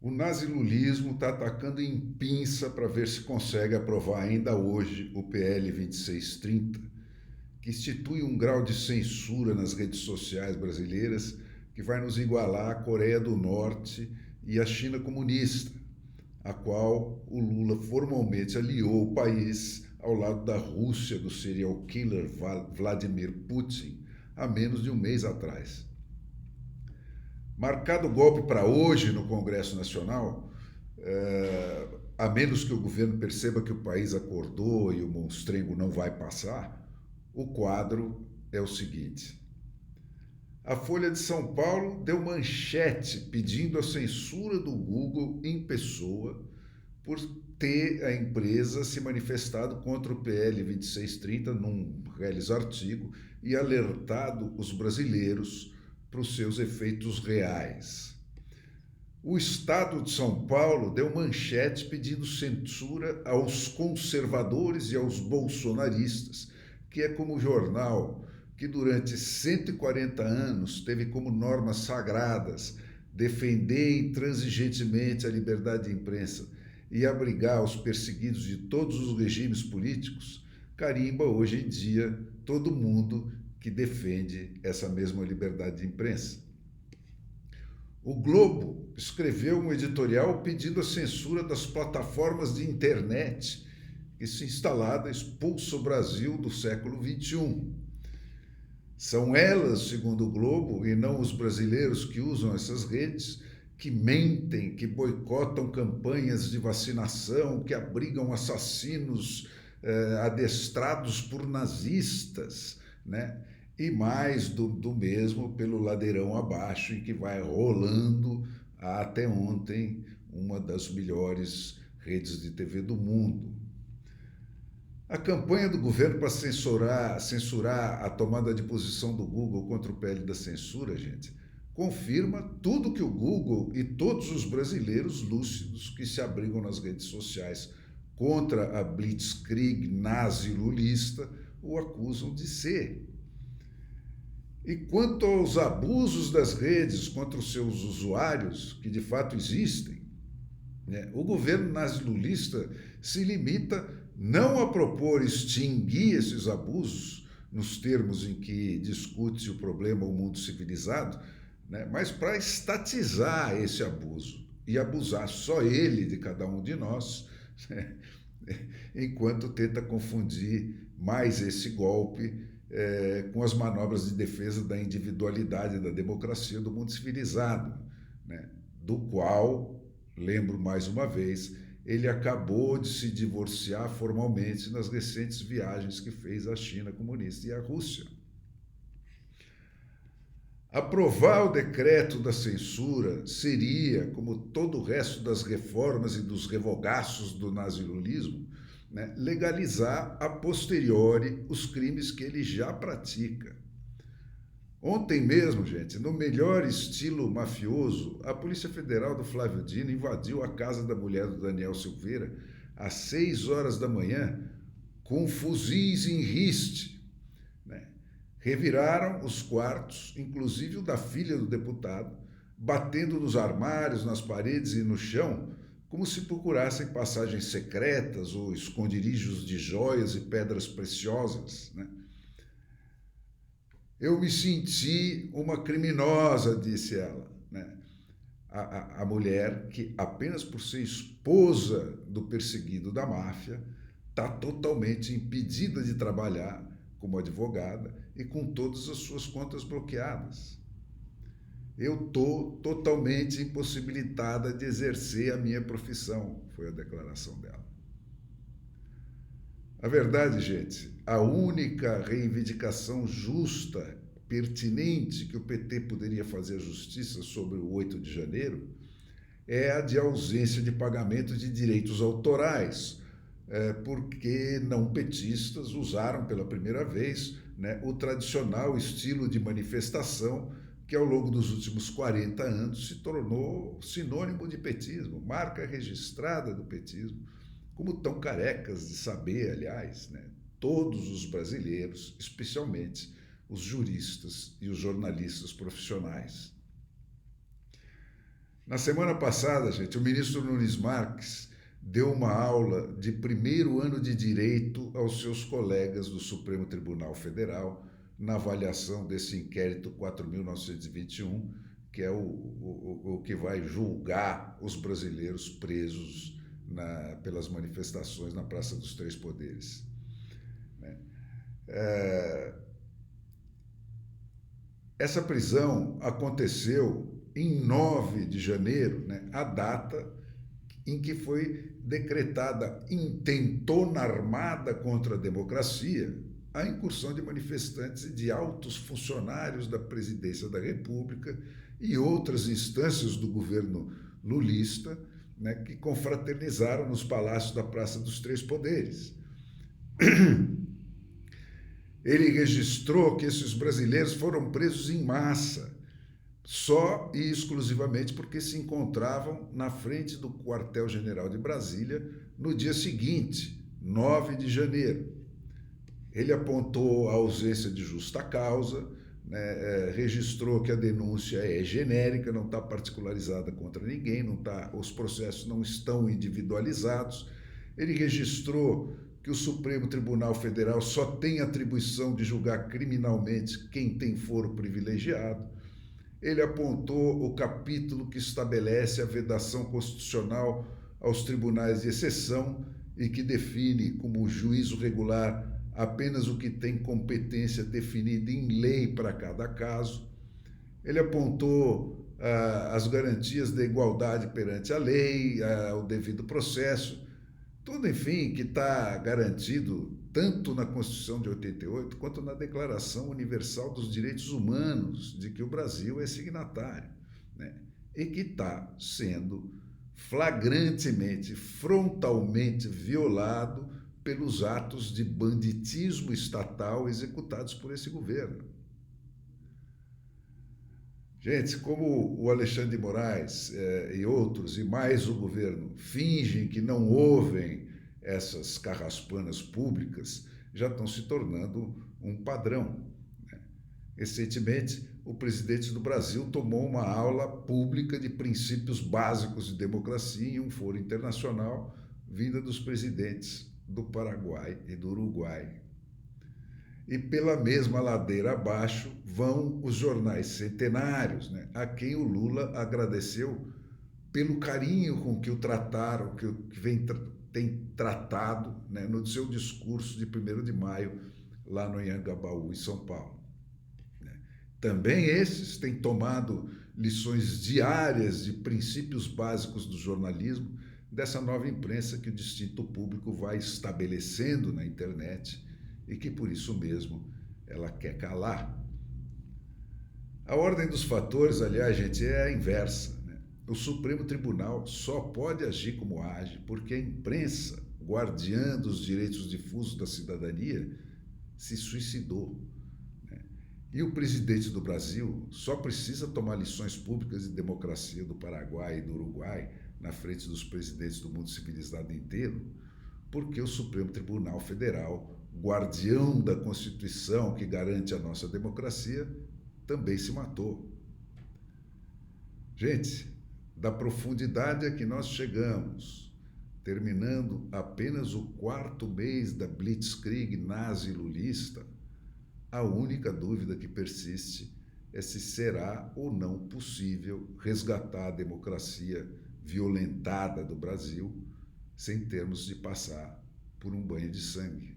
O nazilulismo está atacando em pinça para ver se consegue aprovar ainda hoje o PL 2630, que institui um grau de censura nas redes sociais brasileiras que vai nos igualar à Coreia do Norte e à China comunista, a qual o Lula formalmente aliou o país ao lado da Rússia do serial killer Vladimir Putin há menos de um mês atrás. Marcado o golpe para hoje no Congresso Nacional, a menos que o governo perceba que o país acordou e o monstrengo não vai passar, o quadro é o seguinte. A Folha de São Paulo deu manchete pedindo a censura do Google em pessoa por ter a empresa se manifestado contra o PL 2630 num realizado artigo e alertado os brasileiros para os seus efeitos reais. O Estado de São Paulo deu manchete pedindo censura aos conservadores e aos bolsonaristas, que é como jornal que durante 140 anos teve como normas sagradas defender intransigentemente a liberdade de imprensa e abrigar os perseguidos de todos os regimes políticos, carimba hoje em dia todo mundo que defende essa mesma liberdade de imprensa. O Globo escreveu um editorial pedindo a censura das plataformas de internet que, se instalada, expulsa o Brasil do século XXI. São elas, segundo o Globo, e não os brasileiros que usam essas redes, que mentem, que boicotam campanhas de vacinação, que abrigam assassinos adestrados por nazistas, né? E mais do mesmo pelo ladeirão abaixo, em que vai rolando até ontem uma das melhores redes de TV do mundo. A campanha do governo para censurar a tomada de posição do Google contra o PL da censura, gente, confirma tudo que o Google e todos os brasileiros lúcidos que se abrigam nas redes sociais contra a blitzkrieg nazi-lulista o acusam de ser. E quanto aos abusos das redes contra os seus usuários, que de fato existem, né, o governo nazi-lulista se limita não a propor extinguir esses abusos, nos termos em que discute o problema o mundo civilizado, né, mas para estatizar esse abuso e abusar só ele de cada um de nós, né, enquanto tenta confundir mais esse golpe com as manobras de defesa da individualidade da democracia do mundo civilizado, né, do qual, lembro mais uma vez, ele acabou de se divorciar formalmente nas recentes viagens que fez à China comunista e à Rússia. Aprovar o decreto da censura seria, como todo o resto das reformas e dos revogaços do nazilulismo, né, legalizar a posteriori os crimes que ele já pratica. Ontem mesmo, gente, no melhor estilo mafioso, a Polícia Federal do Flávio Dino invadiu a casa da mulher do Daniel Silveira às 6 horas da manhã com fuzis em riste, né? Reviraram os quartos, inclusive o da filha do deputado, batendo nos armários, nas paredes e no chão, como se procurassem passagens secretas ou esconderijos de joias e pedras preciosas, né? Eu me senti uma criminosa, disse ela, né? A mulher que, apenas por ser esposa do perseguido da máfia, está totalmente impedida de trabalhar como advogada e com todas as suas contas bloqueadas. Eu estou totalmente impossibilitada de exercer a minha profissão, foi a declaração dela. A verdade, gente, a única reivindicação justa, pertinente que o PT poderia fazer à justiça sobre o 8 de janeiro é a de ausência de pagamento de direitos autorais, porque não petistas usaram pela primeira vez, né, o tradicional estilo de manifestação que ao longo dos últimos 40 anos se tornou sinônimo de petismo, marca registrada do petismo, como tão carecas de saber, aliás, né, todos os brasileiros, especialmente os juristas e os jornalistas profissionais. Na semana passada, gente, o ministro Nunes Marques deu uma aula de primeiro ano de direito aos seus colegas do Supremo Tribunal Federal na avaliação desse inquérito 4.921, que é o que vai julgar os brasileiros presos pelas manifestações na Praça dos Três Poderes. Essa prisão aconteceu em 9 de janeiro, né, a data em que foi decretada intentona armada contra a democracia a incursão de manifestantes e de altos funcionários da Presidência da República e outras instâncias do governo lulista, né, que confraternizaram nos palácios da Praça dos Três Poderes. Ele registrou que esses brasileiros foram presos em massa, só e exclusivamente porque se encontravam na frente do quartel-general de Brasília no dia seguinte, 9 de janeiro. Ele apontou a ausência de justa causa, né, registrou que a denúncia é genérica, não está particularizada contra ninguém, os processos não estão individualizados. Ele registrou que o Supremo Tribunal Federal só tem atribuição de julgar criminalmente quem tem foro privilegiado. Ele apontou o capítulo que estabelece a vedação constitucional aos tribunais de exceção e que define como juízo regular apenas o que tem competência definida em lei para cada caso. Ele apontou as garantias da igualdade perante a lei, o devido processo, tudo, enfim, que está garantido tanto na Constituição de 88 quanto na Declaração Universal dos Direitos Humanos, de que o Brasil é signatário, né? E que está sendo flagrantemente, frontalmente violado pelos atos de banditismo estatal executados por esse governo. Gente, como o Alexandre de Moraes e outros, e mais o governo, fingem que não ouvem essas carraspanas públicas, já estão se tornando um padrão. Recentemente, o presidente do Brasil tomou uma aula pública de princípios básicos de democracia em um foro internacional, vinda dos presidentes do Paraguai e do Uruguai. E pela mesma ladeira abaixo vão os jornais centenários, né, a quem o Lula agradeceu pelo carinho com que o trataram, que tem tratado, né, no seu discurso de 1º de maio, lá no Anhangabaú, em São Paulo. Também esses têm tomado lições diárias de princípios básicos do jornalismo, dessa nova imprensa que o distinto público vai estabelecendo na internet e que, por isso mesmo, ela quer calar. A ordem dos fatores, aliás, gente, é a inversa, né? O Supremo Tribunal só pode agir como age porque a imprensa, guardiã dos direitos difusos da cidadania, se suicidou. E o presidente do Brasil só precisa tomar lições públicas de democracia do Paraguai e do Uruguai na frente dos presidentes do mundo civilizado inteiro, porque o Supremo Tribunal Federal, guardião da Constituição que garante a nossa democracia, também se matou. Gente, da profundidade a que nós chegamos, terminando apenas o 4º mês da Blitzkrieg nazi-lulista, a única dúvida que persiste é se será ou não possível resgatar a democracia violentada do Brasil sem termos de passar por um banho de sangue.